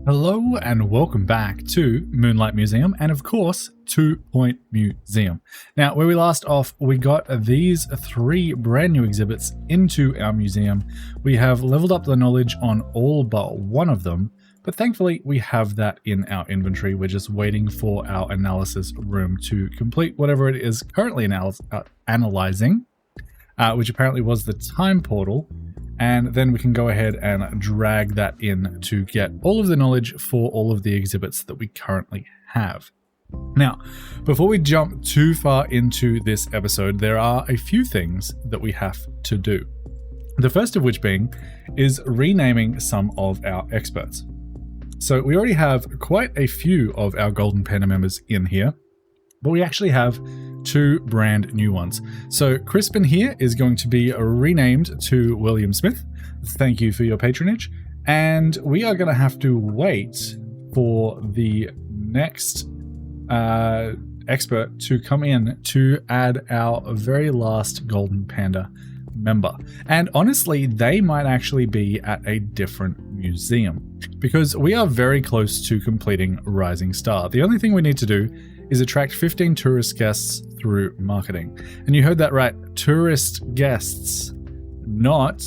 Hello and welcome back to Moonlight Museum and of course 2 Point Museum. Now where we last off we got these 3 brand new exhibits into our museum. We have leveled up the knowledge on all but one of them, but thankfully we have that in our inventory. We're just waiting for our analysis room to complete whatever it is currently analyzing, which apparently was the time portal. And then we can go ahead and drag that in to get all of the knowledge for all of the exhibits that we currently have. Now, before we jump too far into this episode, there are a few things that we have to do. The first of which being is renaming some of our experts. So we already have quite a few of our Golden Panda members in here, but we actually have 2 brand new ones. So Crispin here is going to be renamed to William Smith. Thank you for your patronage. And we are going to have to wait for the next expert to come in to add our very last Golden Panda member. And honestly, they might actually be at a different museum because we are very close to completing Rising Star. The only thing we need to do is attract 15 tourist guests through marketing. And you heard that right, tourist guests, not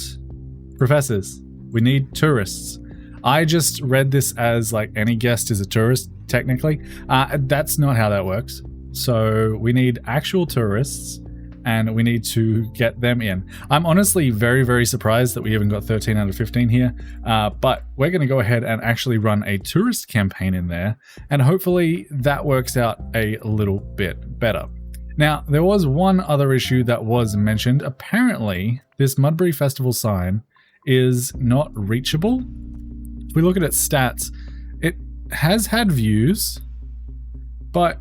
professors. We need tourists. I just read this as like any guest is a tourist, technically. That's not how that works. So we need actual tourists and we need to get them in. I'm honestly very, very surprised that we even got 13 out of 15 here, but we're going to go ahead and actually run a tourist campaign in there, and hopefully that works out a little bit better. Now, there was one other issue that was mentioned. Apparently, this Mudbury Festival sign is not reachable. If we look at its stats, it has had views, but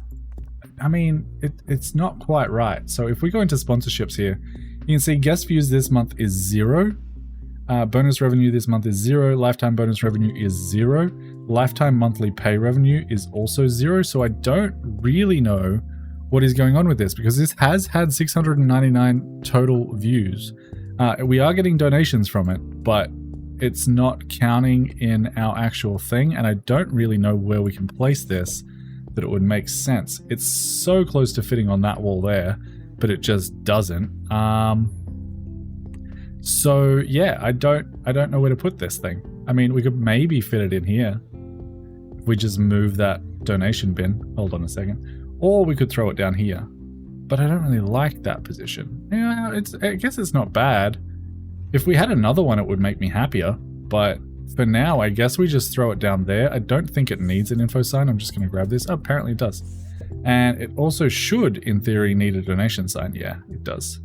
I mean, it's not quite right. So if we go into sponsorships here, you can see guest views this month is 0. Bonus revenue this month is 0. Lifetime bonus revenue is 0. Lifetime monthly pay revenue is also 0. So I don't really know what is going on with this because this has had 699 total views. We are getting donations from it, but it's not counting in our actual thing. And I don't really know where we can place this that it would make sense. It's so close to fitting on that wall there, but it just doesn't. So yeah, I don't know where to put this thing. I mean, we could maybe fit it in here if we just move that donation bin. Hold on a second. Or we could throw it down here. But I don't really like that position. Yeah, I guess it's not bad. If we had another one, it would make me happier, but for now, I guess we just throw it down there. I don't think it needs an info sign. I'm just going to grab this. Oh, apparently it does. And it also should, in theory, need a donation sign. Yeah, it does.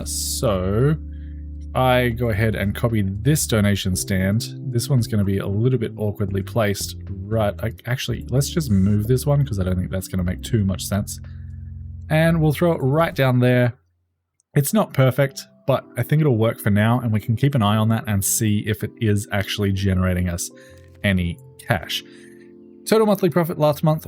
So I go ahead and copy this donation stand. This one's going to be a little bit awkwardly placed. Right. Actually, let's just move this one because I don't think that's going to make too much sense. And we'll throw it right down there. It's not perfect, but I think it'll work for now, and we can keep an eye on that and see if it is actually generating us any cash. Total monthly profit last month,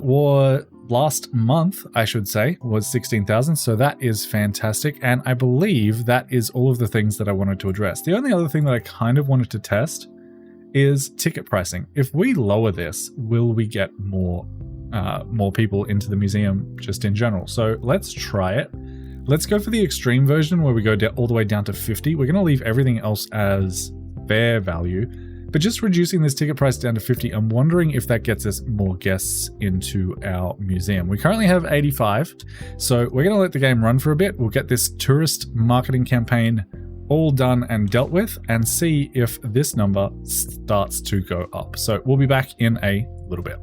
I should say, was 16,000, so that is fantastic, and I believe that is all of the things that I wanted to address. The only other thing that I kind of wanted to test is ticket pricing. If we lower this, will we get more people into the museum just in general? So let's try it. Let's go for the extreme version where we go all the way down to 50. We're going to leave everything else as fair value, but just reducing this ticket price down to 50, I'm wondering if that gets us more guests into our museum. We currently have 85, so we're going to let the game run for a bit. We'll get this tourist marketing campaign all done and dealt with and see if this number starts to go up. So we'll be back in a little bit.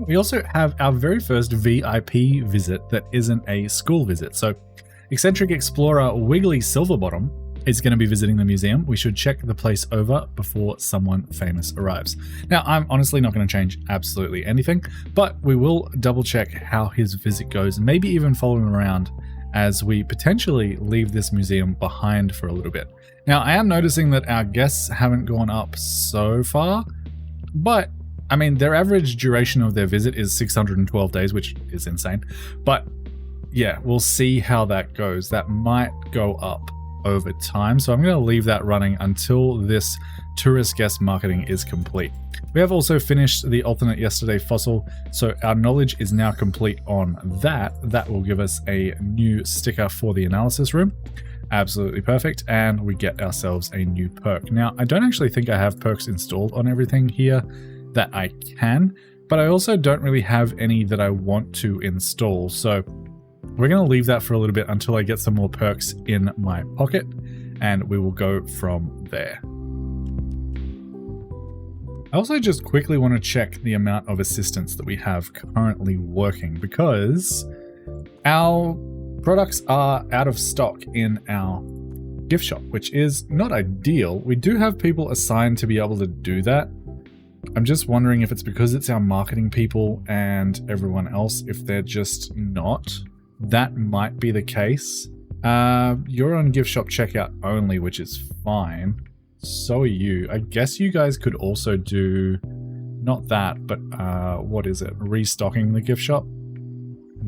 We also have our very first VIP visit that isn't a school visit. So eccentric explorer Wiggly Silverbottom is going to be visiting the museum. We should check the place over before someone famous arrives. Now, I'm honestly not going to change absolutely anything, but we will double check how his visit goes, maybe even follow him around as we potentially leave this museum behind for a little bit. Now, I am noticing that our guests haven't gone up so far, but I mean, their average duration of their visit is 612 days, which is insane. But yeah, we'll see how that goes. That might go up over time. So I'm going to leave that running until this tourist guest marketing is complete. We have also finished the alternate yesterday fossil, so our knowledge is now complete on that. That will give us a new sticker for the analysis room. Absolutely perfect. And we get ourselves a new perk. Now, I don't actually think I have perks installed on everything here that I can, but I also don't really have any that I want to install. So we're going to leave that for a little bit until I get some more perks in my pocket, and we will go from there. I also just quickly want to check the amount of assistants that we have currently working, because our products are out of stock in our gift shop, which is not ideal. We do have people assigned to be able to do that. I'm just wondering if it's because it's our marketing people and everyone else, if they're just not. That might be the case. You're on gift shop checkout only, which is fine. So are you. I guess you guys could also do, not that, but what is it? Restocking the gift shop.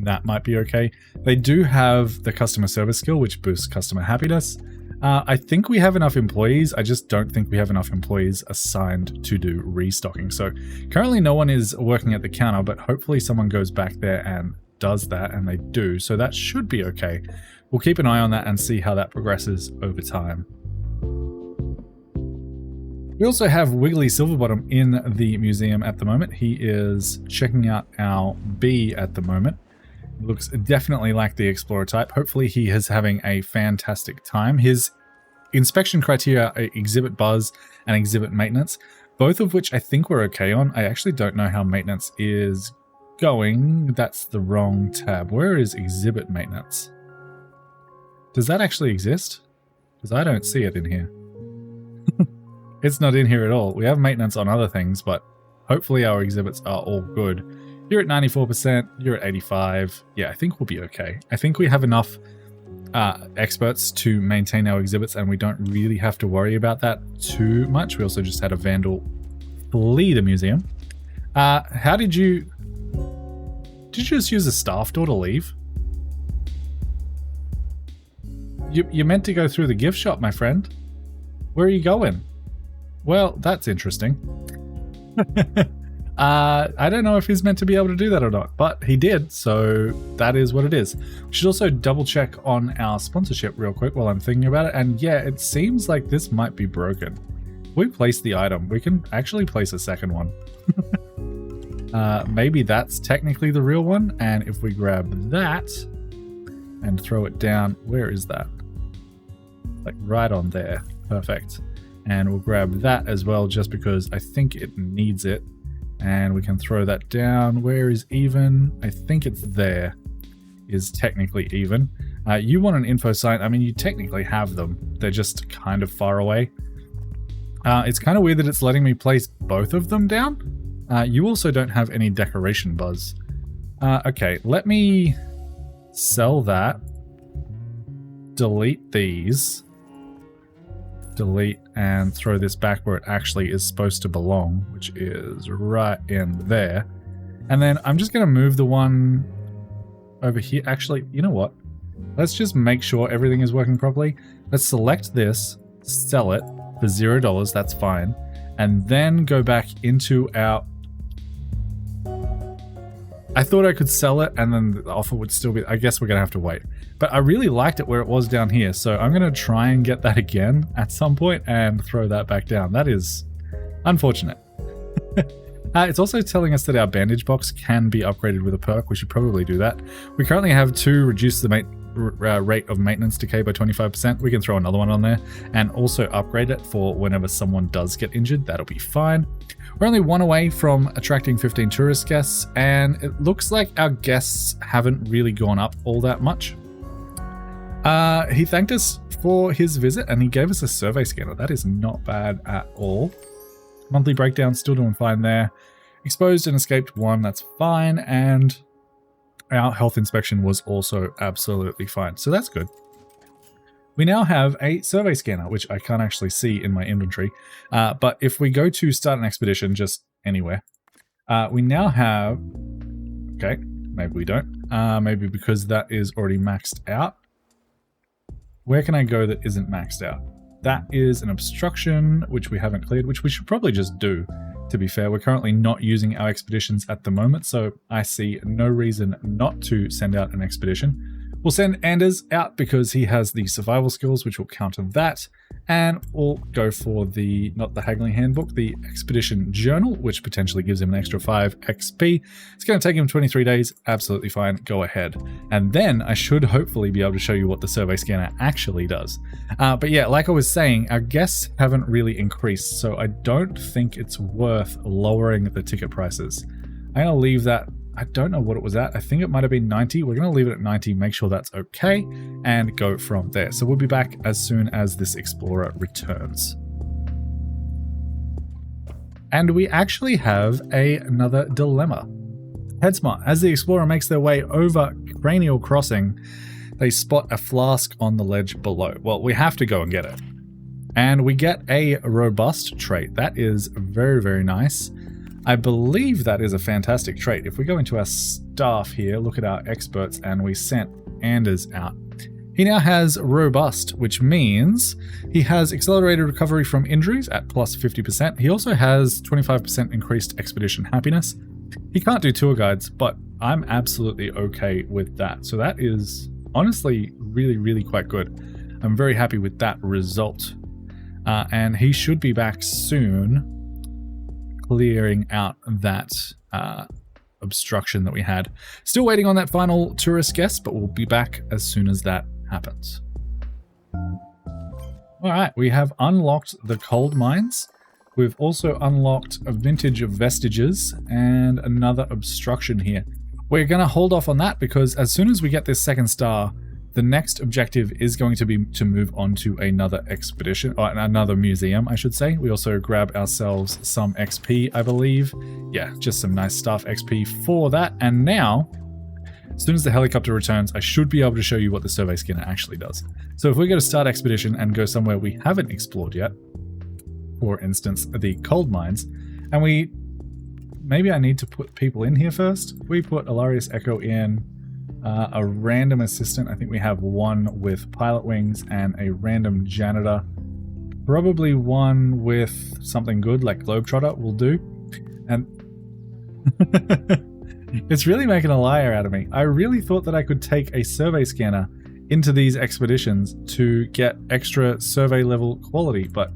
That might be okay. They do have the customer service skill, which boosts customer happiness. I think we have enough employees. I just don't think we have enough employees assigned to do restocking. So currently no one is working at the counter, but hopefully someone goes back there and does that, and they do. So that should be okay. We'll keep an eye on that and see how that progresses over time. We also have Wiggly Silverbottom in the museum at the moment. He is checking out our bee at the moment. Looks definitely like the explorer type. Hopefully he is having a fantastic time. His inspection criteria are exhibit buzz and exhibit maintenance, both of which I think we're okay on. I actually don't know how maintenance is going. That's the wrong tab. Where is exhibit maintenance? Does that actually exist? Because I don't see it in here. It's not in here at all. We have maintenance on other things, but hopefully our exhibits are all good. You're at 94%, you're at 85. Yeah, I think we'll be okay. I think we have enough experts to maintain our exhibits, and we don't really have to worry about that too much. We also just had a vandal flee the museum. How did you just use a staff door to leave? You meant to go through the gift shop, my friend. Where are you going? Well, that's interesting. I don't know if he's meant to be able to do that or not, but he did, so that is what it is. We should also double check on our sponsorship real quick while I'm thinking about it, and yeah, it seems like this might be broken. We place the item. We can actually place a second one. Maybe that's technically the real one, and if we grab that and throw it down, where is that? Like right on there. Perfect. And we'll grab that as well, just because I think it needs it. And we can throw that down. Where is even? I think it's there. Is technically even. You want an info sign. I mean, you technically have them. They're just kind of far away. It's kind of weird that it's letting me place both of them down. You also don't have any decoration buzz. Okay, let me sell that. Delete these. Delete and throw this back where it actually is supposed to belong, which is right in there. And then I'm just going to move the one over here. Actually, you know what? Let's just make sure everything is working properly. Let's select this, sell it for $0. That's fine. And then go back into our... I thought I could sell it and then the offer would still be... I guess we're going to have to wait. But I really liked it where it was down here. So I'm going to try and get that again at some point and throw that back down. That is unfortunate. It's also telling us that our bandage box can be upgraded with a perk. We should probably do that. We currently have 2 reduce the rate of maintenance decay by 25%. We can throw another one on there and also upgrade it for whenever someone does get injured. That'll be fine. We're only 1 away from attracting 15 tourist guests, and it looks like our guests haven't really gone up all that much. He thanked us for his visit and he gave us a survey scanner. That is not bad at all. Monthly breakdown, still doing fine there. Exposed and escaped 1, that's fine. And our health inspection was also absolutely fine. So that's good. We now have a survey scanner, which I can't actually see in my inventory. But if we go to start an expedition, just anywhere, we now have, okay, maybe we don't. Maybe because that is already maxed out. Where can I go that isn't maxed out? That is an obstruction, which we haven't cleared, which we should probably just do, to be fair. We're currently not using our expeditions at the moment, so I see no reason not to send out an expedition. We'll send Anders out because he has the survival skills, which will counter that. And we'll go for the, not the haggling handbook, the expedition journal, which potentially gives him an extra 5 XP. It's going to take him 23 days. Absolutely fine. Go ahead. And then I should hopefully be able to show you what the survey scanner actually does. But yeah, like I was saying, our guests haven't really increased, so I don't think it's worth lowering the ticket prices. I'm going to leave that. I don't know what it was at. I think it might have been 90. We're going to leave it at 90, make sure that's okay, and go from there. So we'll be back as soon as this explorer returns. And we actually have another dilemma. Headsmart, as the explorer makes their way over Cranial Crossing, they spot a flask on the ledge below. Well, we have to go and get it. And we get a robust trait. That is very, very nice. I believe that is a fantastic trait. If we go into our staff here, look at our experts, and we sent Anders out. He now has robust, which means he has accelerated recovery from injuries at plus 50%. He also has 25% increased expedition happiness. He can't do tour guides, but I'm absolutely okay with that. So that is honestly really, really quite good. I'm very happy with that result. And he should be back soon, clearing out that obstruction that we had. Still waiting on that final tourist guest, but we'll be back as soon as that happens. All right, we have unlocked the cold mines. We've also unlocked a vintage of vestiges and another obstruction here. We're going to hold off on that because as soon as we get this second star, the next objective is going to be to move on to another expedition, or another museum, I should say. We also grab ourselves some XP, I believe. Yeah, just some nice stuff, XP for that. And now, as soon as the helicopter returns, I should be able to show you what the survey scanner actually does. So if we go to start expedition and go somewhere we haven't explored yet, for instance, the cold mines, and maybe I need to put people in here first. We put Alarius Echo in. A random assistant. I think we have one with pilot wings and a random janitor. Probably one with something good like Globetrotter will do. And it's really making a liar out of me. I really thought that I could take a survey scanner into these expeditions to get extra survey level quality, but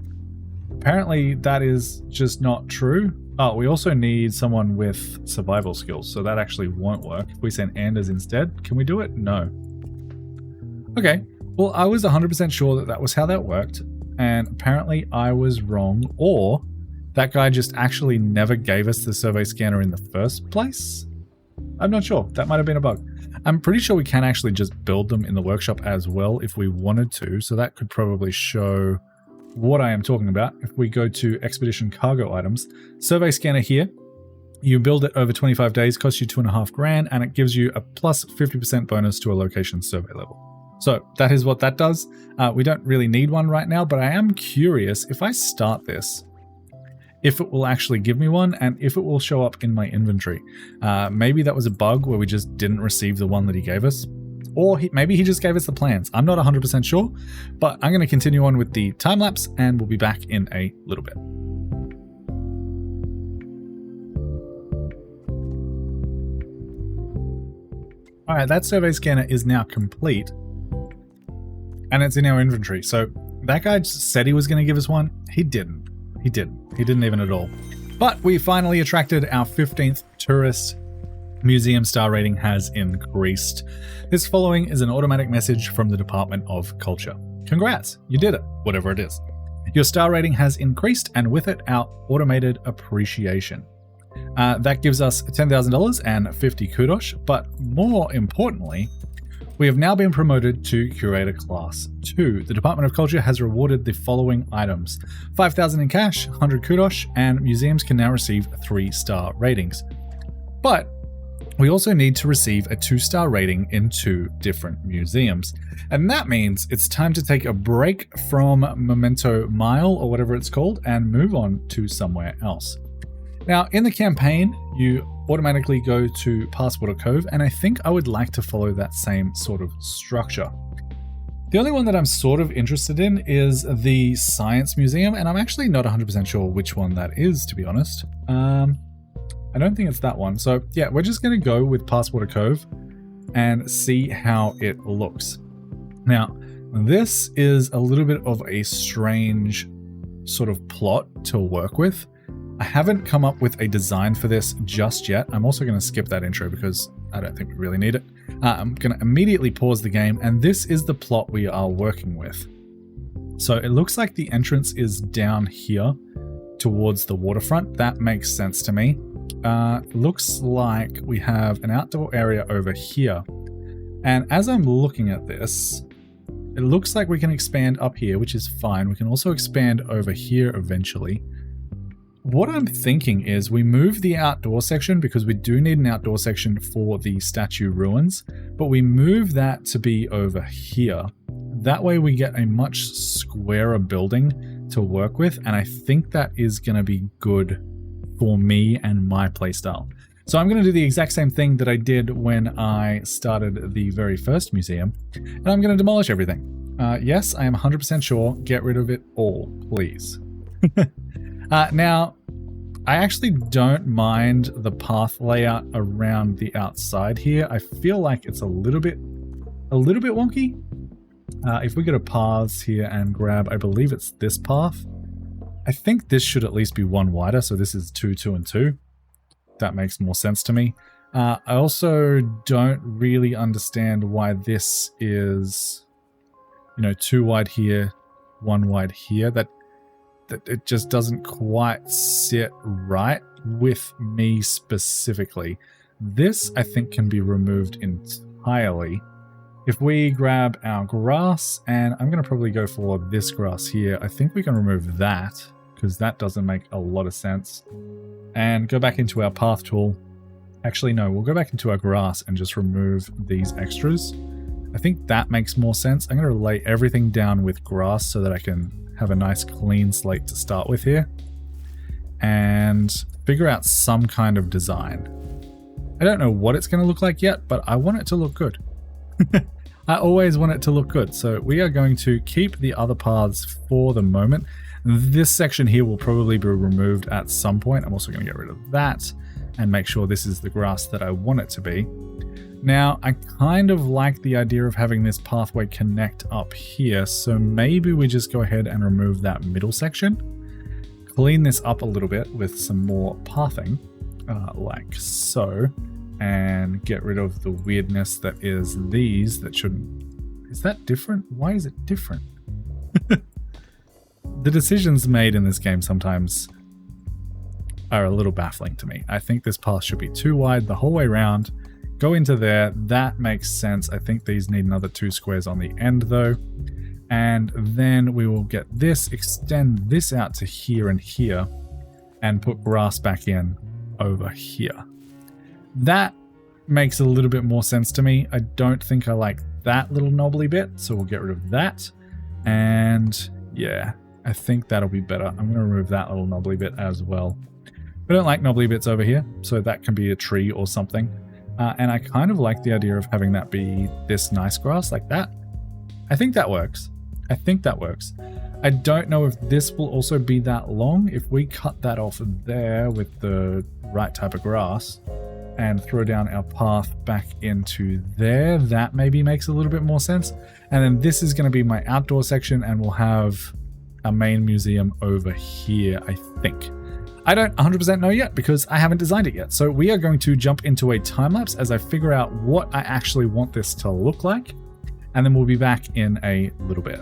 apparently that is just not true. Oh, we also need someone with survival skills, so that actually won't work. If we send Anders instead, can we do it? No. Okay, well, I was 100% sure that that was how that worked, and apparently I was wrong, or that guy just actually never gave us the survey scanner in the first place? I'm not sure. That might have been a bug. I'm pretty sure we can actually just build them in the workshop as well if we wanted to, so that could probably show what I am talking about. If we go to expedition cargo items, survey scanner here, you build it over 25 days, costs you $2.5 grand, and it gives you a plus 50% bonus to a location survey level. So that is what that does. We don't really need one right now, but I am curious if I start this, if it will actually give me one and if it will show up in my inventory. Maybe that was a bug where we just didn't receive the one that he gave us. Or maybe he just gave us the plans. I'm not 100% sure, but I'm going to continue on with the time lapse and we'll be back in a little bit. All right, that survey scanner is now complete and it's in our inventory. So that guy just said he was going to give us one. He didn't. He didn't even at all. But we finally attracted our 15th tourist. Museum star rating has increased. This following is an automatic message from the Department of Culture. Congrats, you did it, whatever it is. Your star rating has increased, and with it, our automated appreciation. That gives us $10,000 and 50 kudos, but more importantly, we have now been promoted to Curator Class 2. The Department of Culture has rewarded the following items: 5,000 in cash, 100 kudos, and museums can now receive 3-star ratings. But we also need to receive a 2-star rating in 2 different museums. And that means it's time to take a break from Memento Mile, or whatever it's called, and move on to somewhere else. Now, in the campaign, you automatically go to Passwater Cove, and I think I would like to follow that same sort of structure. The only one that I'm sort of interested in is the Science Museum, and I'm actually not 100% sure which one that is, to be honest. I don't think it's that one. So yeah, we're just going to go with Passwater Cove and see how it looks. Now, this is a little bit of a strange sort of plot to work with. I haven't come up with a design for this just yet. I'm also going to skip that intro because I don't think we really need it. I'm going to immediately pause the game, and this is the plot we are working with. So it looks like the entrance is down here towards the waterfront. That makes sense to me. Looks like we have an outdoor area over here. And as I'm looking at this, it looks like we can expand up here, which is fine. We can also expand over here eventually. What I'm thinking is we move the outdoor section because we do need an outdoor section for the statue ruins, but we move that to be over here. That way we get a much squarer building to work with, and I think that is going to be good for me and my playstyle. So I'm going to do the exact same thing that I did when I started the very first museum, and I'm going to demolish everything. Yes, I am 100% sure. Get rid of it all, please. Now, I actually don't mind the path layout around the outside here. I feel like it's a little bit wonky. If we go to paths here and grab, I believe it's this path. I think this should at least be one wider, so this is 2, 2, and 2. That makes more sense to me. I also don't really understand why this is, 2 wide here, 1 wide here. That it just doesn't quite sit right with me specifically. This, I think, can be removed entirely. If we grab our grass, and I'm going to probably go for this grass here, I think we can remove that, because that doesn't make a lot of sense. And go back into our path tool. Actually, no, we'll go back into our grass and just remove these extras. I think that makes more sense. I'm going to lay everything down with grass so that I can have a nice clean slate to start with here and figure out some kind of design. I don't know what it's going to look like yet, but I want it to look good. I always want it to look good. So we are going to keep the other paths for the moment. This section here will probably be removed at some point. I'm also going to get rid of that and make sure this is the grass that I want it to be. Now, I kind of like the idea of having this pathway connect up here, so maybe we just go ahead and remove that middle section, clean this up a little bit with some more pathing, like so, and get rid of the weirdness that is these that shouldn't... Is that different? Why is it different? The decisions made in this game sometimes are a little baffling to me. I think this path should be too wide the whole way around. Go into there, that makes sense. I think these need another 2 squares on the end though. And then we will get this, extend this out to here and here, and put grass back in over here. That makes a little bit more sense to me. I don't think I like that little knobbly bit, so we'll get rid of that. And yeah, I think that'll be better. I'm going to remove that little knobbly bit as well. I don't like knobbly bits over here, so that can be a tree or something. And I kind of like the idea of having that be this nice grass like that. I think that works. I think that works. I don't know if this will also be that long. If we cut that off there with the right type of grass and throw down our path back into there, that maybe makes a little bit more sense. And then this is going to be my outdoor section, and we'll have our main museum over here, I think. I don't 100% know yet because I haven't designed it yet. So we are going to jump into a time lapse as I figure out what I actually want this to look like. And then we'll be back in a little bit.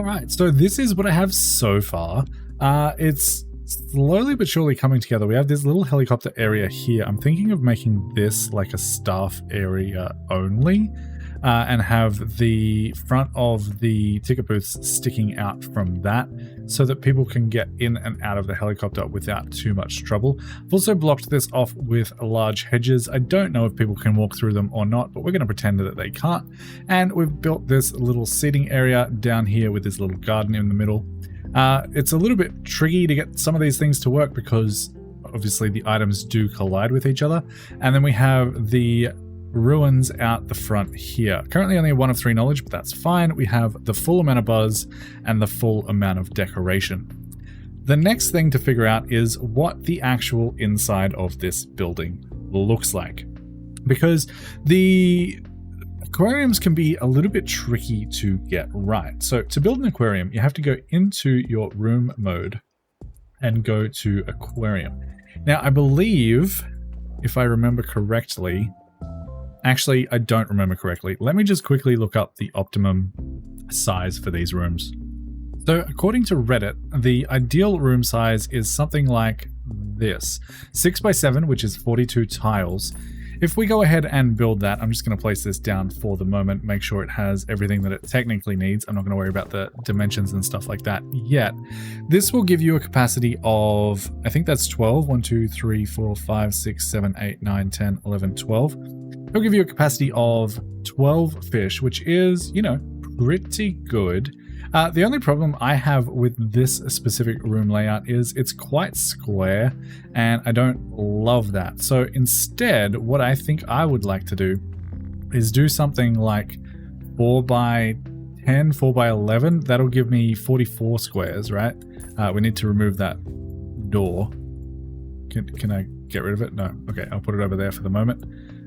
right, so this is what I have so far. It's slowly but surely coming together. We have this little helicopter area here. I'm thinking of making this like a staff area only, and have the front of the ticket booths sticking out from that so that people can get in and out of the helicopter without too much trouble. I've also blocked this off with large hedges. I don't know if people can walk through them or not, but we're going to pretend that they can't. And we've built this little seating area down here with this little garden in the middle. It's a little bit tricky to get some of these things to work because obviously the items do collide with each other. And then we have the ruins out the front here. Currently only 1 of 3 knowledge, but that's fine. We have the full amount of buzz and the full amount of decoration. The next thing to figure out is what the actual inside of this building looks like, because the aquariums can be a little bit tricky to get right. So to build an aquarium, you have to go into your room mode and go to aquarium. Now, I believe, if I remember correctly, actually, I don't remember correctly. Let me just quickly look up the optimum size for these rooms. So according to Reddit, the ideal room size is something like this. 6 by 7, which is 42 tiles. If we go ahead and build that, I'm just going to place this down for the moment, make sure it has everything that it technically needs. I'm not going to worry about the dimensions and stuff like that yet. This will give you a capacity of, I think that's 12. 1, 2, 3, 4, 5, 6, 7, 8, 9, 10, 11, 12. It'll give you a capacity of 12 fish, which is, you know, pretty good. The only problem I have with this specific room layout is it's quite square, and I don't love that. So instead, what I think I would like to do is do something like 4 by 10, 4 by 11. That'll give me 44 squares, right? We need to remove that door. Can I get rid of it? No. Okay, I'll put it over there for the moment.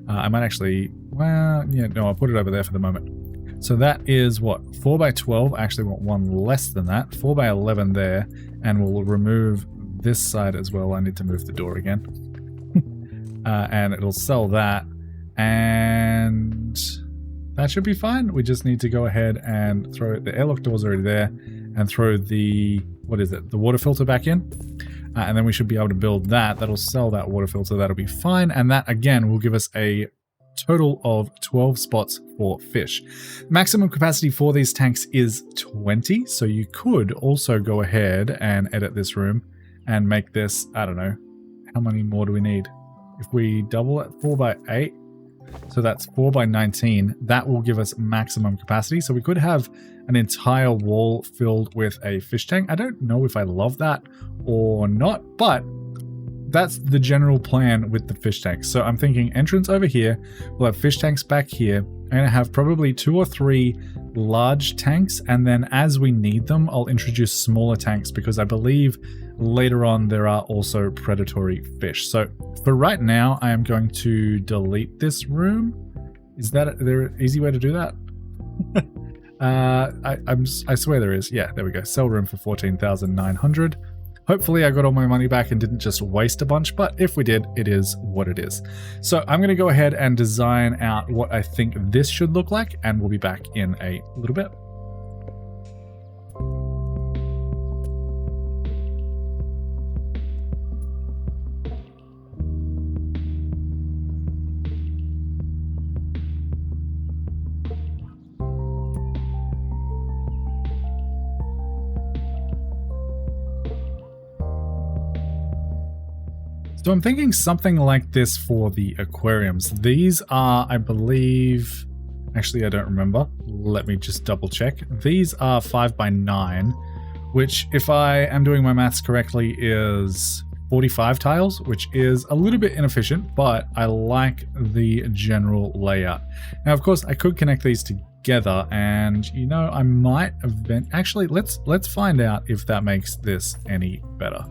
I might actually, well, yeah, no, I'll put it over there for the moment. So that is what, 4 by 12. I actually want one less than that. 4 by 11 there, and we'll remove this side as well. I need to move the door again. And it'll sell that, and that should be fine. We just need to go ahead and throw the airlock door's already there, and throw the, what is it, the water filter back in. And then we should be able to build that. That'll sell that water filter. That'll be fine. And that, again, will give us a total of 12 spots for fish. Maximum capacity for these tanks is 20. So you could also go ahead and edit this room and make this, I don't know, how many more do we need? If we double it, 4 by 8. So that's 4 by 19. That will give us maximum capacity. So we could have an entire wall filled with a fish tank. I don't know if I love that or not, but that's the general plan with the fish tanks. So I'm thinking entrance over here, we'll have fish tanks back here. I'm going to have probably 2 or 3 large tanks, and then as we need them, I'll introduce smaller tanks because I believe later on there are also predatory fish. So for right now, I am going to delete this room. Is there an easy way to do that? I swear there is. Yeah, there we go. Sell room for 14,900. Hopefully I got all my money back and didn't just waste a bunch, but if we did, it is what it is. So I'm going to go ahead and design out what I think this should look like, and we'll be back in a little bit. So I'm thinking something like this for the aquariums. These are, I believe, actually I don't remember. Let me just double check. These are 5 by 9, which if I am doing my maths correctly is 45 tiles, which is a little bit inefficient, but I like the general layout. Now, of course, I could connect these together, and you know, I might actually let's find out if that makes this any better.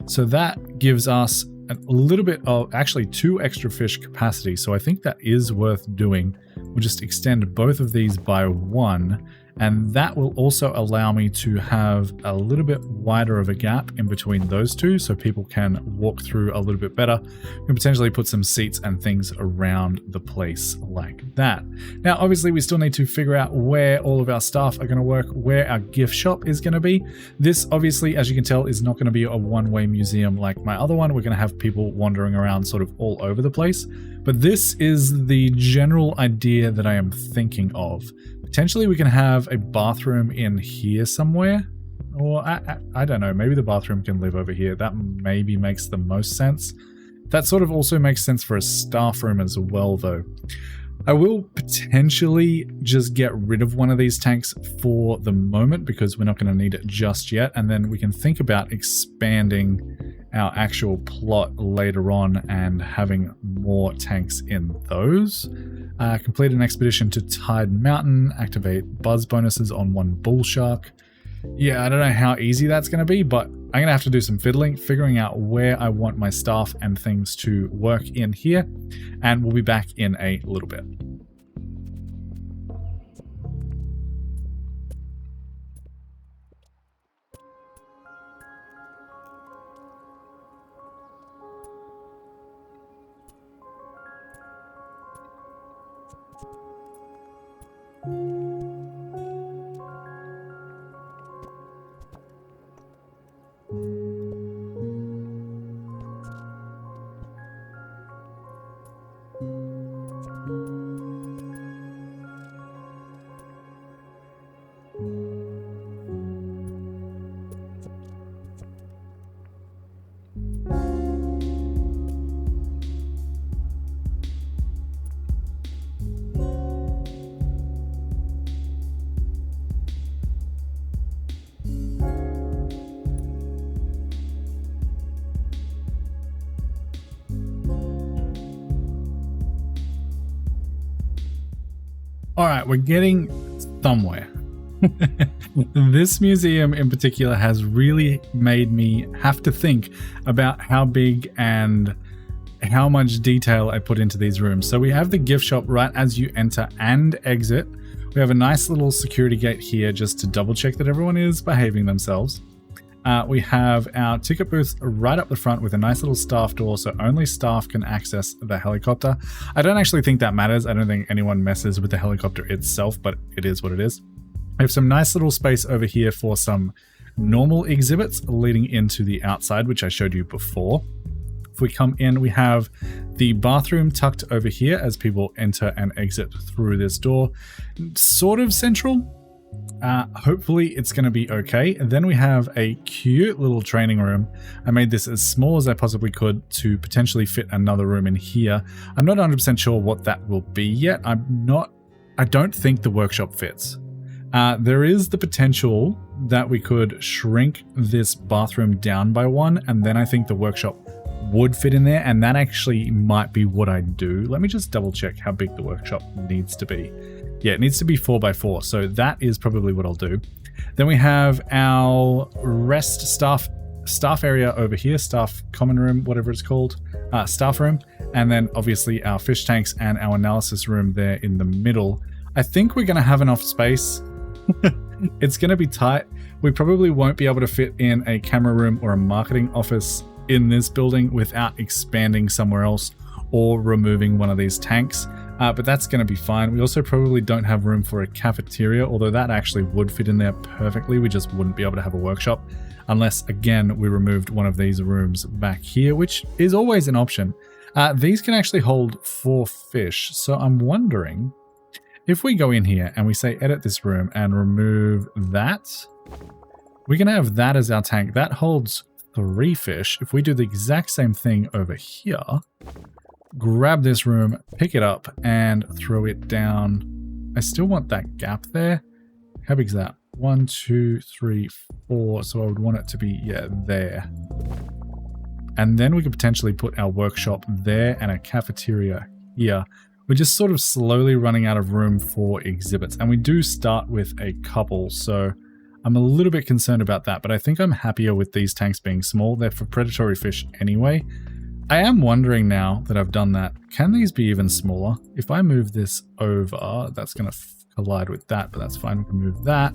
So that gives us a little bit of, actually 2 extra fish capacity. So I think that is worth doing. We'll just extend both of these by 1, And that will also allow me to have a little bit wider of a gap in between those two so people can walk through a little bit better. We can potentially put some seats and things around the place like that. Now, obviously, we still need to figure out where all of our staff are going to work, where our gift shop is going to be. This, obviously, as you can tell, is not going to be a one-way museum like my other one. We're going to have people wandering around sort of all over the place. But this is the general idea that I am thinking of. Potentially we can have a bathroom in here somewhere. Or I don't know, maybe the bathroom can live over here. That maybe makes the most sense. That sort of also makes sense for a staff room as well, though. I will potentially just get rid of one of these tanks for the moment because we're not going to need it just yet. And then we can think about expanding our actual plot later on and having more tanks in those. Complete an expedition to Tide Mountain, activate buzz bonuses on one bull shark. Yeah, I don't know how easy that's going to be, but I'm going to have to do some fiddling, figuring out where I want my staff and things to work in here, and we'll be back in a little bit. All right, we're getting somewhere. This museum in particular has really made me have to think about how big and how much detail I put into these rooms. So we have the gift shop right as you enter and exit. We have a nice little security gate here just to double check that everyone is behaving themselves. We have our ticket booth right up the front with a nice little staff door, so only staff can access the helicopter. I don't actually think that matters. I don't think anyone messes with the helicopter itself, but it is what it is. We have some nice little space over here for some normal exhibits leading into the outside, which I showed you before. If we come in, we have the bathroom tucked over here as people enter and exit through this door. Sort of central. Hopefully it's going to be okay. And then we have a cute little training room. I made this as small as I possibly could to potentially fit another room in here. I'm not 100% sure what that will be yet. I don't think the workshop fits. There is the potential that we could shrink this bathroom down by one, and then I think the workshop would fit in there, and that actually might be what I do. Let me just double check how big the workshop needs to be. Yeah, it needs to be 4x4, so that is probably what I'll do. Then we have our rest staff area over here, staff common room, whatever it's called, staff room, and then obviously our fish tanks and our analysis room there in the middle. I think we're going to have enough space. It's going to be tight. We probably won't be able to fit in a camera room or a marketing office in this building without expanding somewhere else or removing one of these tanks. But that's going to be fine. We also probably don't have room for a cafeteria, although that actually would fit in there perfectly. We just wouldn't be able to have a workshop unless, again, we removed one of these rooms back here, which is always an option. These can actually hold 4 fish. So I'm wondering if we go in here and we say edit this room and remove that, we can have that as our tank. That holds 3 fish. If we do the exact same thing over here, grab this room, pick it up, and throw it down. I still want that gap there. How big is that? 1, 2, 3, 4. So I would want it to be, yeah, there. And then we could potentially put our workshop there and a cafeteria here. We're just sort of slowly running out of room for exhibits. And we do start with a couple, so I'm a little bit concerned about that. But I think I'm happier with these tanks being small. They're for predatory fish anyway. I am wondering now that I've done that, can these be even smaller? If I move this over, that's going to collide with that, but that's fine. We can move that,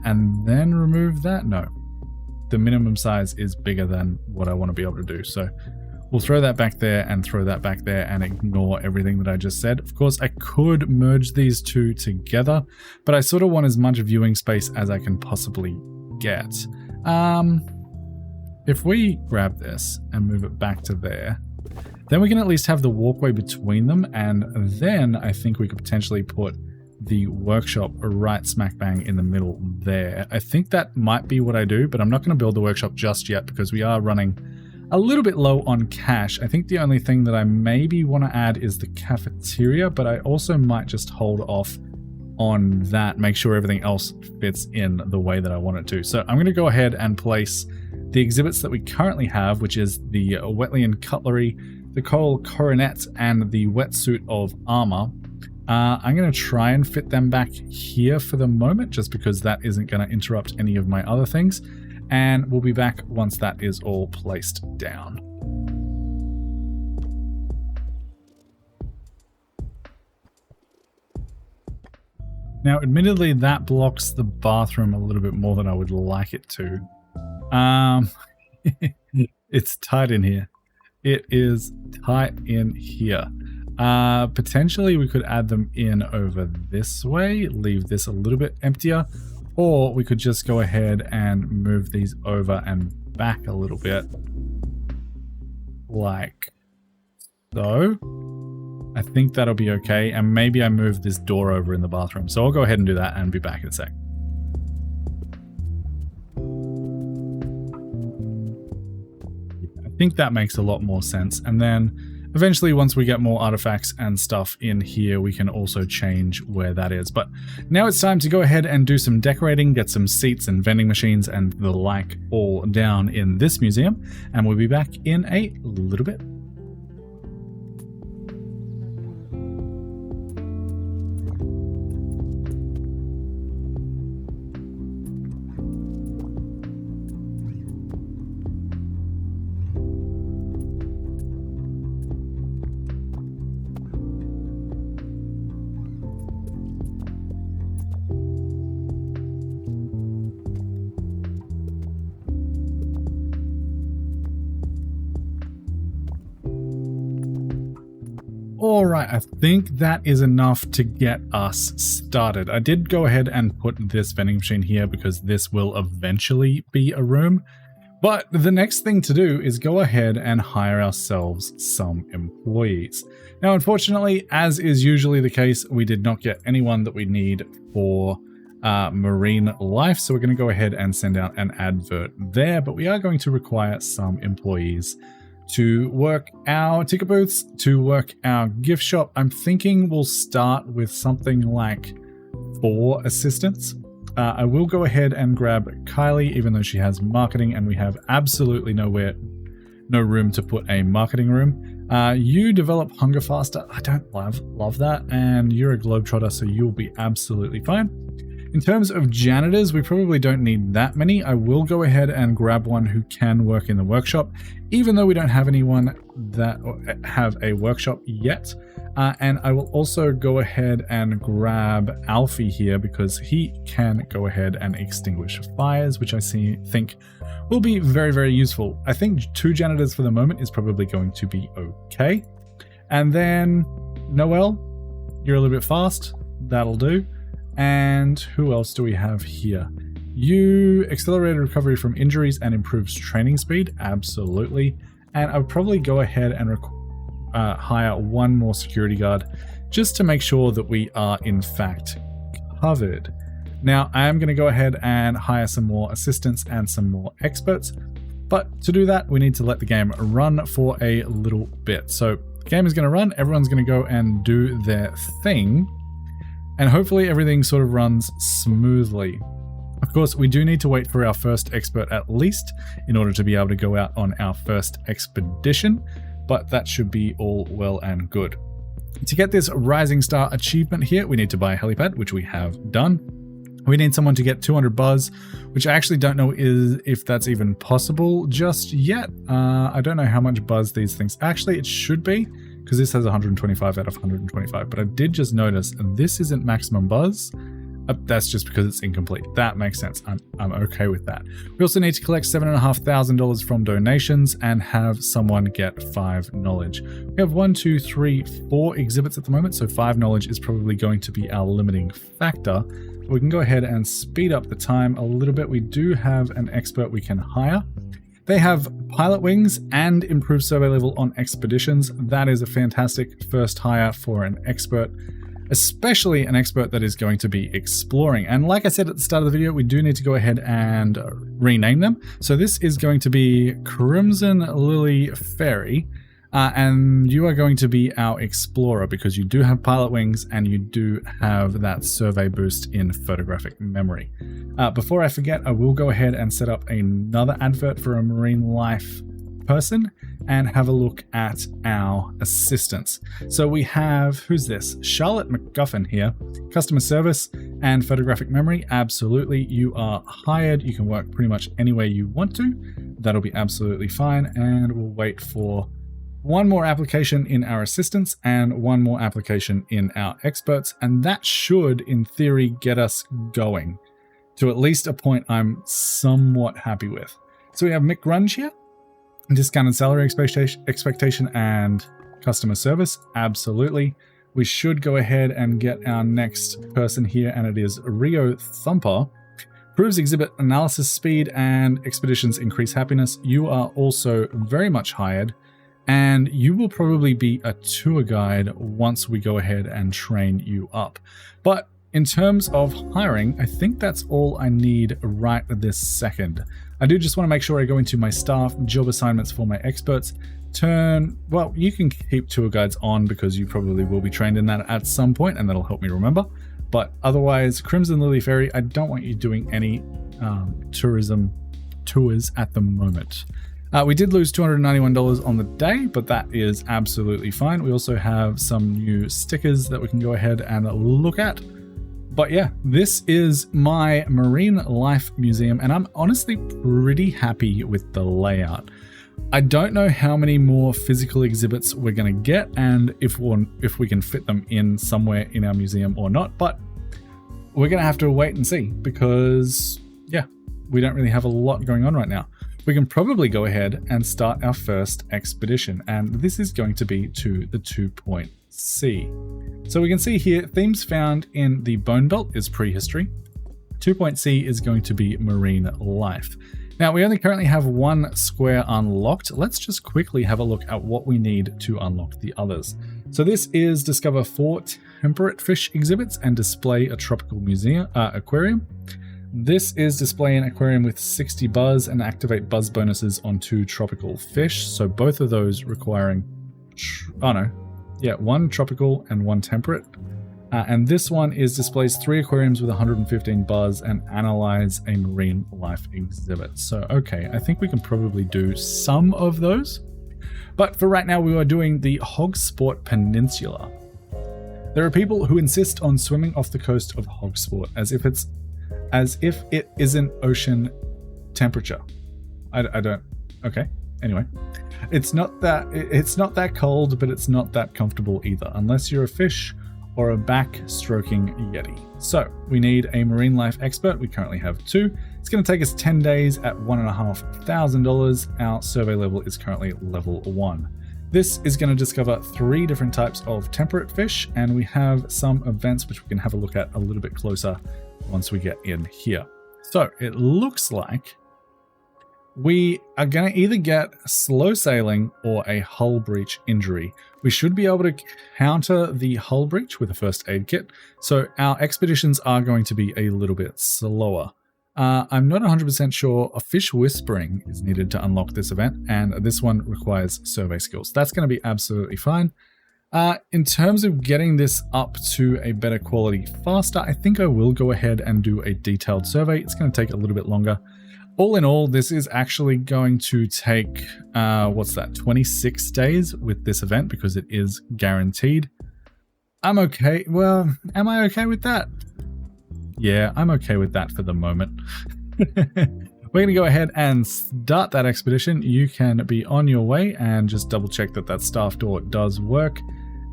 and then remove that. No, the minimum size is bigger than what I want to be able to do. So we'll throw that back there and throw that back there and ignore everything that I just said. Of course, I could merge these two together, but I sort of want as much viewing space as I can possibly get. If we grab this and move it back to there, then we can at least have the walkway between them, and then I think we could potentially put the workshop right smack bang in the middle there. I think that might be what I do, but I'm not going to build the workshop just yet because we are running a little bit low on cash. I think the only thing that I maybe want to add is the cafeteria, but I also might just hold off on that, make sure everything else fits in the way that I want it to. So I'm going to go ahead and place the exhibits that we currently have, which is the Wetleyan Cutlery, the Coral Coronet, and the Wetsuit of Armor. I'm going to try and fit them back here for the moment, just because that isn't going to interrupt any of my other things. And we'll be back once that is all placed down. Now, admittedly, that blocks the bathroom a little bit more than I would like it to. It's tight in here. It is tight in here. Potentially we could add them in over this way, leave this a little bit emptier, or we could just go ahead and move these over and back a little bit, like so. I think that'll be okay, and maybe I move this door over in the bathroom. So I'll go ahead and do that and be back in a sec. I think that makes a lot more sense. And then eventually, once we get more artifacts and stuff in here, we can also change where that is. But now it's time to go ahead and do some decorating, get some seats and vending machines and the like all down in this museum. And we'll be back in a little bit. Alright, I think that is enough to get us started. I did go ahead and put this vending machine here because this will eventually be a room. But the next thing to do is go ahead and hire ourselves some employees. Now, unfortunately, as is usually the case, we did not get anyone that we need for marine life. So we're going to go ahead and send out an advert there, but we are going to require some employees to work our ticket booths, to work our gift shop. I'm thinking we'll start with something like 4 assistants. I will go ahead and grab Kylie, even though she has marketing and we have absolutely no room to put a marketing room. You develop hunger faster. I don't love that. And you're a globetrotter, so you'll be absolutely fine. In terms of janitors, we probably don't need that many. I will go ahead and grab one who can work in the workshop, even though we don't have anyone that have a workshop yet. And I will also go ahead and grab Alfie here because he can go ahead and extinguish fires, which I think will be very, very useful. I think 2 janitors for the moment is probably going to be okay. And then Noel, you're a little bit fast. That'll do. And who else do we have here? You accelerated recovery from injuries and improves training speed. Absolutely. And I would probably go ahead and hire 1 more security guard just to make sure that we are in fact covered. Now, I am going to go ahead and hire some more assistants and some more experts. But to do that, we need to let the game run for a little bit. So the game is going to run. Everyone's going to go and do their thing. And hopefully everything sort of runs smoothly. Of course, we do need to wait for our first expert at least in order to be able to go out on our first expedition, but that should be all well and good. To get this Rising Star achievement here, we need to buy a helipad, which we have done. We need someone to get 200 buzz, which I actually don't know if that's even possible just yet. I don't know how much buzz these things... Actually, it should be, because this has 125 out of 125, but I did just notice this isn't maximum buzz. That's just because it's incomplete. That makes sense. I'm okay with that. We also need to collect $7,500 from donations and have someone get 5 knowledge. We have 1, 2, 3, 4 exhibits at the moment, so 5 knowledge is probably going to be our limiting factor. We can go ahead and speed up the time a little bit. We do have an expert we can hire. They have pilot wings and improved survey level on expeditions. That is a fantastic first hire for an expert, especially an expert that is going to be exploring. And like I said at the start of the video, we do need to go ahead and rename them. So this is going to be Crimson Lily Fairy, and you are going to be our explorer because you do have pilot wings and you do have that survey boost in photographic memory. Before I forget, I will go ahead and set up another advert for a marine life person and have a look at our assistants. So we have, who's this? Charlotte McGuffin here. Customer service and photographic memory. Absolutely. You are hired. You can work pretty much anywhere you want to. That'll be absolutely fine. And we'll wait for one more application in our assistants and one more application in our experts. And that should, in theory, get us going to at least a point I'm somewhat happy with. So we have Mick Grunge here. Discounted salary expectation and customer service. Absolutely. We should go ahead and get our next person here, and it is Rio Thumper. Proves exhibit analysis speed and expeditions increase happiness. You are also very much hired, and you will probably be a tour guide once we go ahead and train you up. But in terms of hiring, I think that's all I need right this second. I do just want to make sure I go into my staff job assignments for my experts. Well, you can keep tour guides on because you probably will be trained in that at some point, and that'll help me remember. But otherwise, Crimson Lily Ferry, I don't want you doing any tourism tours at the moment. We did lose $291 on the day, but that is absolutely fine. We also have some new stickers that we can go ahead and look at. But yeah, this is my Marine Life Museum, and I'm honestly pretty happy with the layout. I don't know how many more physical exhibits we're going to get and if we can fit them in somewhere in our museum or not, but we're going to have to wait and see because, yeah, we don't really have a lot going on right now. We can probably go ahead and start our first expedition, and this is going to be to the 2-point C. So we can see here, themes found in the Bone Belt is prehistory. 2-point C is going to be marine life. Now, we only currently have one square unlocked. Let's just quickly have a look at what we need to unlock the others. So this is discover 4 temperate fish exhibits and display a tropical aquarium. This is display an aquarium with 60 buzz and activate buzz bonuses on 2 tropical fish. So both of those requiring, 1 tropical and 1 temperate. And this one is displays 3 aquariums with 115 buzz and analyze a marine life exhibit. So, okay, I think we can probably do some of those. But for right now, we are doing the Hog Sport Peninsula. There are people who insist on swimming off the coast of Hog Sport as if it isn't ocean temperature. I don't. Okay. Anyway, it's not that cold, but it's not that comfortable either, unless you're a fish or a back-stroking yeti. So we need a marine life expert. We currently have 2. It's going to take us 10 days at $1,500. Our survey level is currently level 1. This is going to discover 3 different types of temperate fish, and we have some events which we can have a look at a little bit closer once we get in here. So it looks like we are going to either get slow sailing or a hull breach injury. We should be able to counter the hull breach with a first aid kit, so our expeditions are going to be a little bit slower. I'm not 100% sure a fish whispering is needed to unlock this event, and this one requires survey skills. That's going to be absolutely fine. In terms of getting this up to a better quality faster, I think I will go ahead and do a detailed survey. It's going to take a little bit longer. All in all, this is actually going to take, 26 days with this event because it is guaranteed. I'm okay. Well, am I okay with that? Yeah, I'm okay with that for the moment. we're going to go ahead and start that expedition. You can be on your way and just double check that that staff door does work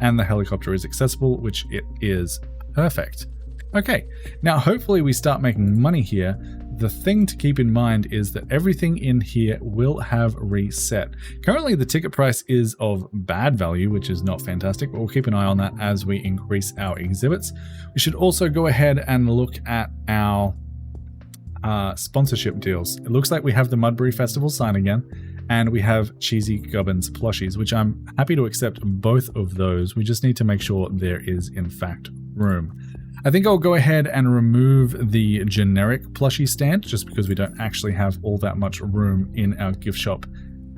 and the helicopter is accessible, which it is. Perfect. Okay, now hopefully we start making money here. The thing to keep in mind is that everything in here will have reset. Currently the ticket price is of bad value, which is not fantastic, but we'll keep an eye on that as we increase our exhibits. We should also go ahead and look at our sponsorship deals. It looks like we have the Mudbury Festival sign again, and we have Cheesy Gubbins plushies, which I'm happy to accept both of those. We just need to make sure there is in fact room. I think I'll go ahead and remove the generic plushie stand just because we don't actually have all that much room in our gift shop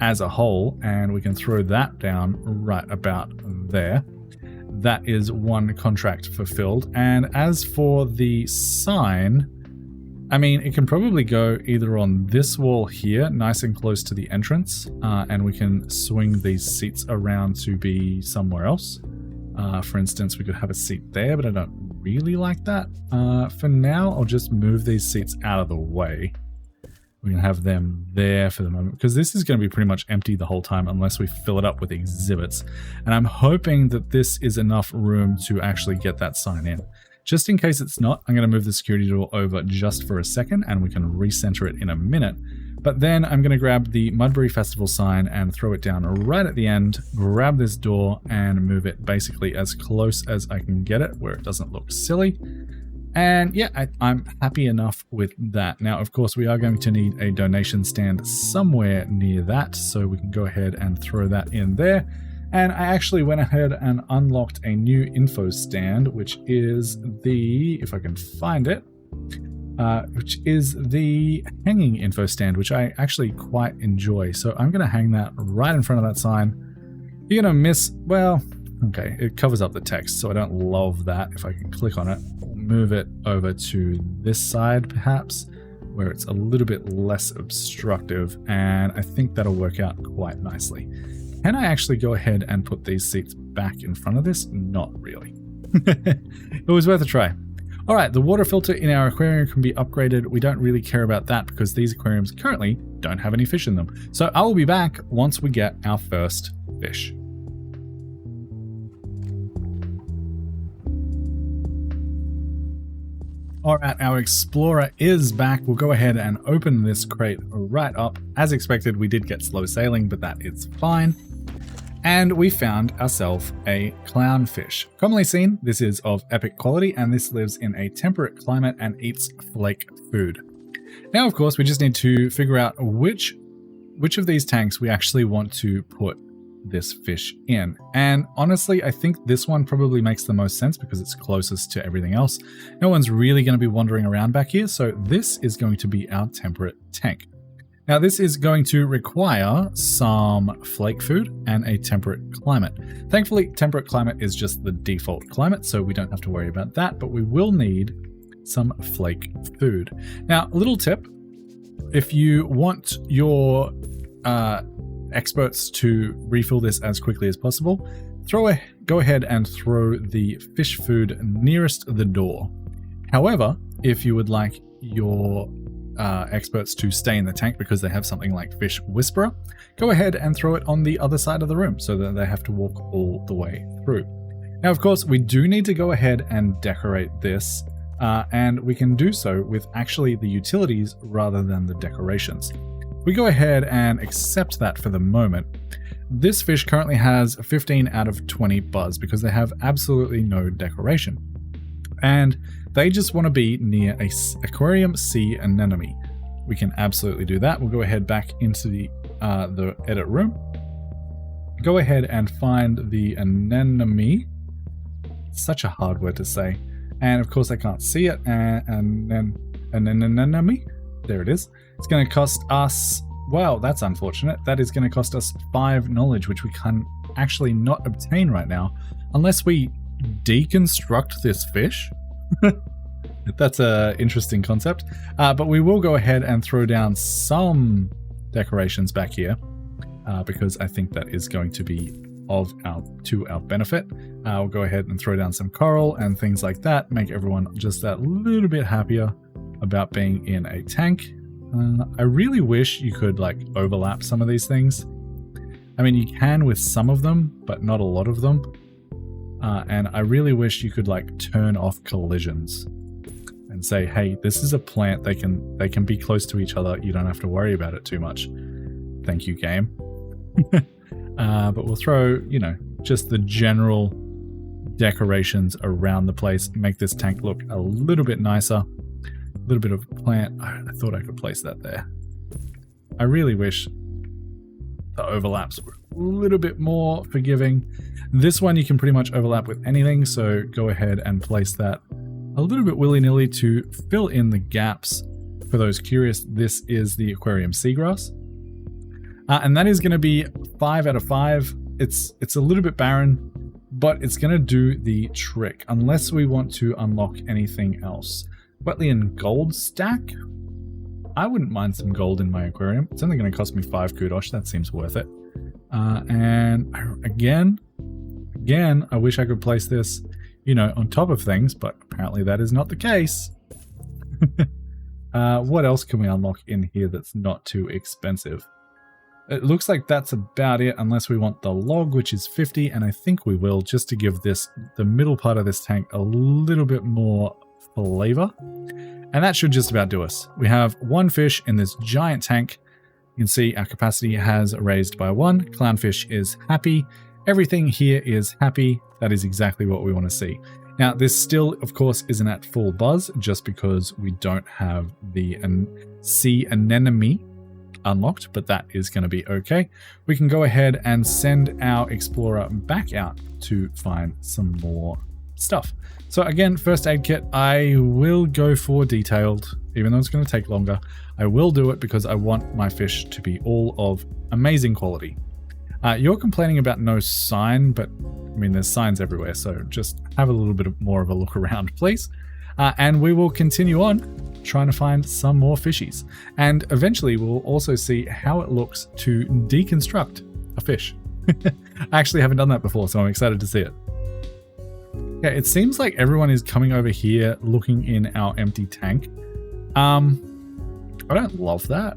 as a whole, and we can throw that down right about there. That is one contract fulfilled. And as for the sign, I mean, it can probably go either on this wall here, nice and close to the entrance, and we can swing these seats around to be somewhere else. For instance, we could have a seat there, but I don't really like that. For now, I'll just move these seats out of the way. We can have them there for the moment, because this is going to be pretty much empty the whole time unless we fill it up with exhibits. And I'm hoping that this is enough room to actually get that sign in. Just in case it's not, I'm going to move the security door over just for a second, and we can recenter it in a minute. But then I'm going to grab the Mudbury Festival sign and throw it down right at the end, grab this door and move it basically as close as I can get it where it doesn't look silly. And yeah, I'm happy enough with that. Now, of course, we are going to need a donation stand somewhere near that, so we can go ahead and throw that in there. And I actually went ahead and unlocked a new info stand, which is the, if I can find it, which is the hanging info stand, which I actually quite enjoy. So I'm going to hang that right in front of that sign. You're going to miss, well, okay, it covers up the text, so I don't love that. If I can click on it, move it over to this side perhaps, where it's a little bit less obstructive, and I think that'll work out quite nicely. Can I actually go ahead and put these seats back in front of this? Not really. It was worth a try. All right, the water filter in our aquarium can be upgraded. We don't really care about that because these aquariums currently don't have any fish in them. So I will be back once we get our first fish. All right, our explorer is back. We'll go ahead and open this crate right up. As expected, we did get slow sailing, but that is fine. And we found ourselves a clownfish. Commonly seen, this is of epic quality, and this lives in a temperate climate and eats flake food. Now, of course, we just need to figure out which of these tanks we actually want to put this fish in. And honestly, I think this one probably makes the most sense because it's closest to everything else. No one's really going to be wandering around back here, so this is going to be our temperate tank. Now, this is going to require some flake food and a temperate climate. Thankfully, temperate climate is just the default climate, so we don't have to worry about that, but we will need some flake food. Now, a little tip, if you want your experts to refill this as quickly as possible, go ahead and throw the fish food nearest the door. However, if you would like your experts to stay in the tank because they have something like Fish Whisperer, go ahead and throw it on the other side of the room so that they have to walk all the way through. Now, of course, we do need to go ahead and decorate this, and we can do so with actually the utilities rather than the decorations. We go ahead and accept that for the moment. This fish currently has 15 out of 20 buzz because they have absolutely no decoration. And they just want to be near a aquarium sea anemone. We can absolutely do that. We'll go ahead back into the edit room. Go ahead and find the anemone. Such a hard word to say. And of course I can't see it. And then anemone. There it is. It's going to cost us, well, that's unfortunate. That is going to cost us 5 knowledge, which we can actually not obtain right now unless we deconstruct this fish. That's an interesting concept, but we will go ahead and throw down some decorations back here because I think that is going to be to our benefit. We'll go ahead and throw down some coral and things like that, make everyone just that little bit happier about being in a tank. I really wish you could like overlap some of these things. I mean, you can with some of them, but not a lot of them. And I really wish you could like turn off collisions and say, hey, this is a plant. They can be close to each other. You don't have to worry about it too much. Thank you, game. But we'll throw, you know, just the general decorations around the place, make this tank look a little bit nicer. A little bit of plant. I thought I could place that there. I really wish the overlaps were a little bit more forgiving. This one you can pretty much overlap with anything, so go ahead and place that a little bit willy-nilly to fill in the gaps. For those curious, this is the aquarium seagrass. And that is going to be 5 out of 5. It's a little bit barren, but it's going to do the trick, unless we want to unlock anything else. Wetland gold stack? I wouldn't mind some gold in my aquarium. It's only going to cost me 5 kudosh. That seems worth it. And again, I wish I could place this, you know, on top of things, but apparently that is not the case. What else can we unlock in here that's not too expensive? It looks like that's about it, unless we want the log, which is 50, and I think we will, just to give this, the middle part of this tank, a little bit more flavor. And that should just about do us. We have 1 fish in this giant tank. You can see our capacity has raised by 1. Clownfish is happy. Everything here is happy. That is exactly what we want to see. Now, this still, of course, isn't at full buzz, just because we don't have the sea anemone unlocked, but that is going to be okay. We can go ahead and send our explorer back out to find some more stuff. So again, first aid kit, I will go for detailed, even though it's going to take longer. I will do it because I want my fish to be all of amazing quality. You're complaining about no sign, but I mean, there's signs everywhere, so just have a little bit more of a look around, please. And we will continue on trying to find some more fishies. And eventually we'll also see how it looks to deconstruct a fish. I actually haven't done that before, so I'm excited to see it. Yeah, it seems like everyone is coming over here looking in our empty tank. I don't love that.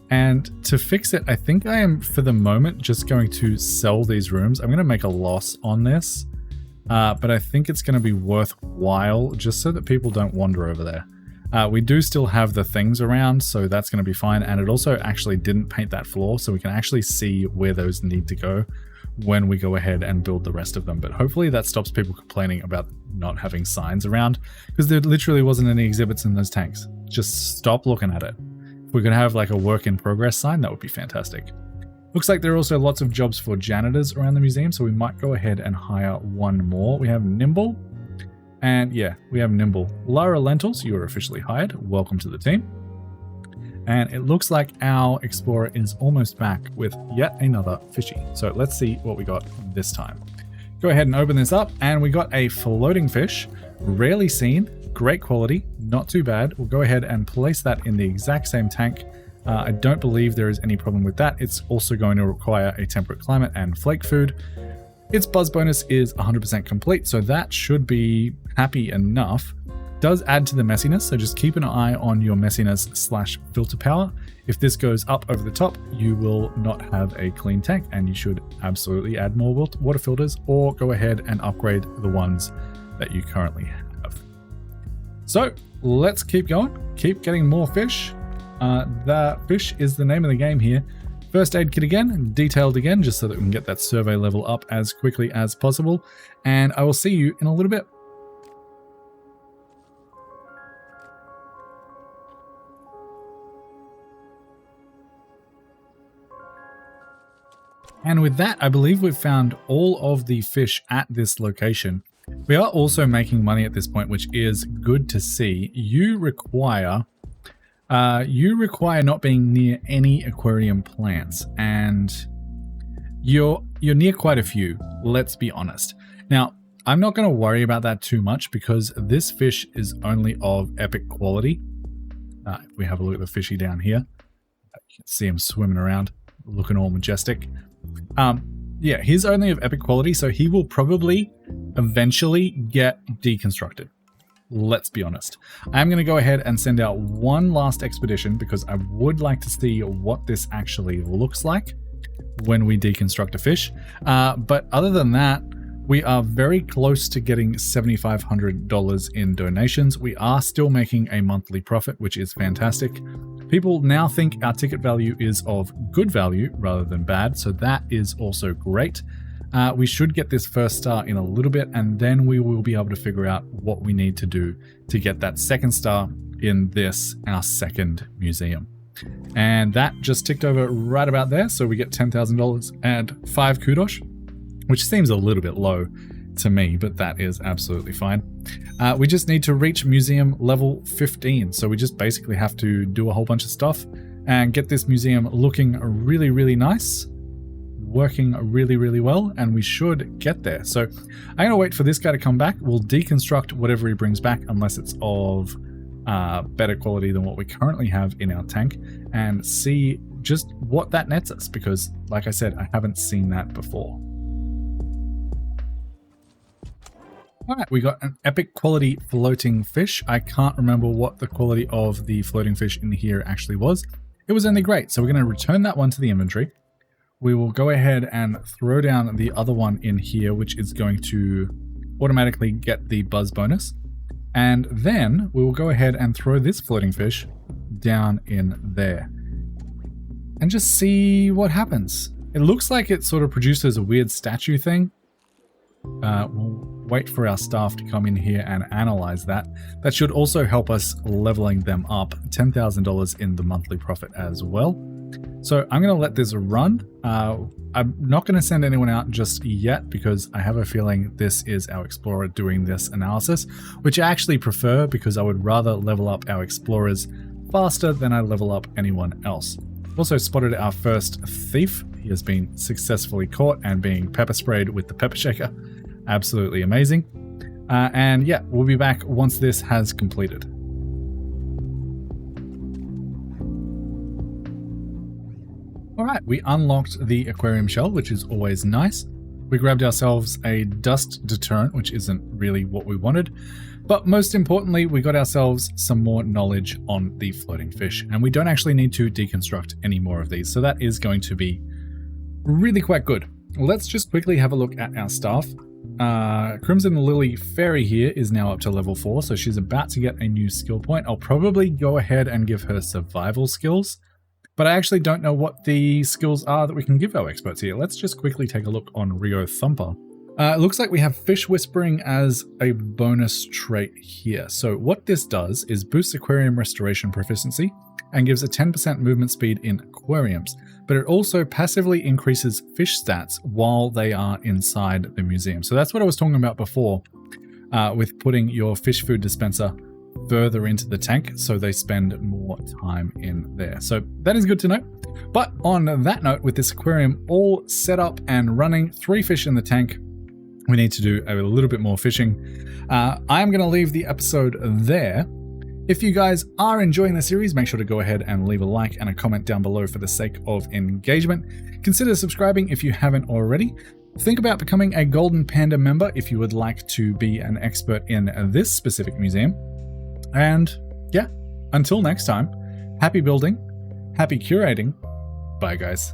And to fix it, I think I am, for the moment, just going to sell these rooms. I'm going to make a loss on this. But I think it's going to be worthwhile just so that people don't wander over there. We do still have the things around, so that's going to be fine. And it also actually didn't paint that floor, so we can actually see where those need to go when we go ahead and build the rest of them. But hopefully that stops people complaining about not having signs around, because there literally wasn't any exhibits in those tanks. Just stop looking at it. If we could have like a work in progress sign, that would be fantastic. Looks like there are also lots of jobs for janitors around the museum, so we might go ahead and hire one more. We have Nimble, and yeah, we have Nimble. Lara Lentils, you are officially hired. Welcome to the team. And it looks like our explorer is almost back with yet another fishy. So let's see what we got this time. Go ahead and open this up, and we got a floating fish, rarely seen, great quality, not too bad. We'll go ahead and place that in the exact same tank. I don't believe there is any problem with that. It's also going to require a temperate climate and flake food. Its buzz bonus is 100% complete, so that should be happy enough. Does add to the messiness, so just keep an eye on your messiness / filter power. If this goes up over the top, you will not have a clean tank, and you should absolutely add more water filters or go ahead and upgrade the ones that you currently have. So let's keep going, keep getting more fish. The fish is the name of the game here. First aid kit again, detailed again, just so that we can get that survey level up as quickly as possible. And I will see you in a little bit. And with that, I believe we've found all of the fish at this location. We are also making money at this point, which is good to see. You require not being near any aquarium plants, and you're near quite a few, let's be honest. Now, I'm not going to worry about that too much because this fish is only of epic quality. If we have a look at the fishy down here, you can see him swimming around, looking all majestic. Yeah, he's only of epic quality, so he will probably eventually get deconstructed. Let's be honest. I'm going to go ahead and send out one last expedition because I would like to see what this actually looks like when we deconstruct a fish. But other than that, we are very close to getting $7,500 in donations. We are still making a monthly profit, which is fantastic. People now think our ticket value is of good value rather than bad, so that is also great. We should get this first star in a little bit, and then we will be able to figure out what we need to do to get that second star in this, our second museum. And that just ticked over right about there, so we get $10,000 and 5 kudos, which seems a little bit low to me, but that is absolutely fine. We just need to reach museum level 15, so we just basically have to do a whole bunch of stuff and get this museum looking really, really nice, working really, really well, and we should get there. So I'm going to wait for this guy to come back. We'll deconstruct whatever he brings back, unless it's of better quality than what we currently have in our tank, and see just what that nets us, because like I said, I haven't seen that before. All right, we got an epic quality floating fish. I can't remember what the quality of the floating fish in here actually was. It was only great, so we're going to return that one to the inventory. We will go ahead and throw down the other one in here, which is going to automatically get the buzz bonus. And then we will go ahead and throw this floating fish down in there and just see what happens. It looks like it sort of produces a weird statue thing. We'll wait for our staff to come in here and analyze that. That should also help us leveling them up. $10,000 in the monthly profit as well. So I'm going to let this run. I'm not going to send anyone out just yet because I have a feeling this is our explorer doing this analysis, which I actually prefer because I would rather level up our explorers faster than I level up anyone else. Also spotted our first thief. He has been successfully caught and being pepper sprayed with the pepper shaker. Absolutely amazing. And yeah, we'll be back once this has completed. All right, we unlocked the aquarium shell, which is always nice. We grabbed ourselves a dust deterrent, which isn't really what we wanted. But most importantly, we got ourselves some more knowledge on the floating fish, and we don't actually need to deconstruct any more of these. So that is going to be really quite good. Let's just quickly have a look at our staff. Crimson Lily Fairy here is now up to level 4, so she's about to get a new skill point. I'll probably go ahead and give her survival skills, but I actually don't know what the skills are that we can give our experts here. Let's just quickly take a look on Rio Thumper. It looks like we have Fish Whispering as a bonus trait here. So what this does is boosts aquarium restoration proficiency and gives a 10% movement speed in aquariums, but it also passively increases fish stats while they are inside the museum. So that's what I was talking about before with putting your fish food dispenser further into the tank so they spend more time in there. So that is good to know. But on that note, with this aquarium all set up and running, 3 fish in the tank, we need to do a little bit more fishing. I'm going to leave the episode there. If you guys are enjoying the series, make sure to go ahead and leave a like and a comment down below for the sake of engagement. Consider subscribing if you haven't already. Think about becoming a Golden Panda member if you would like to be an expert in this specific museum. And yeah, until next time, happy building, happy curating. Bye guys.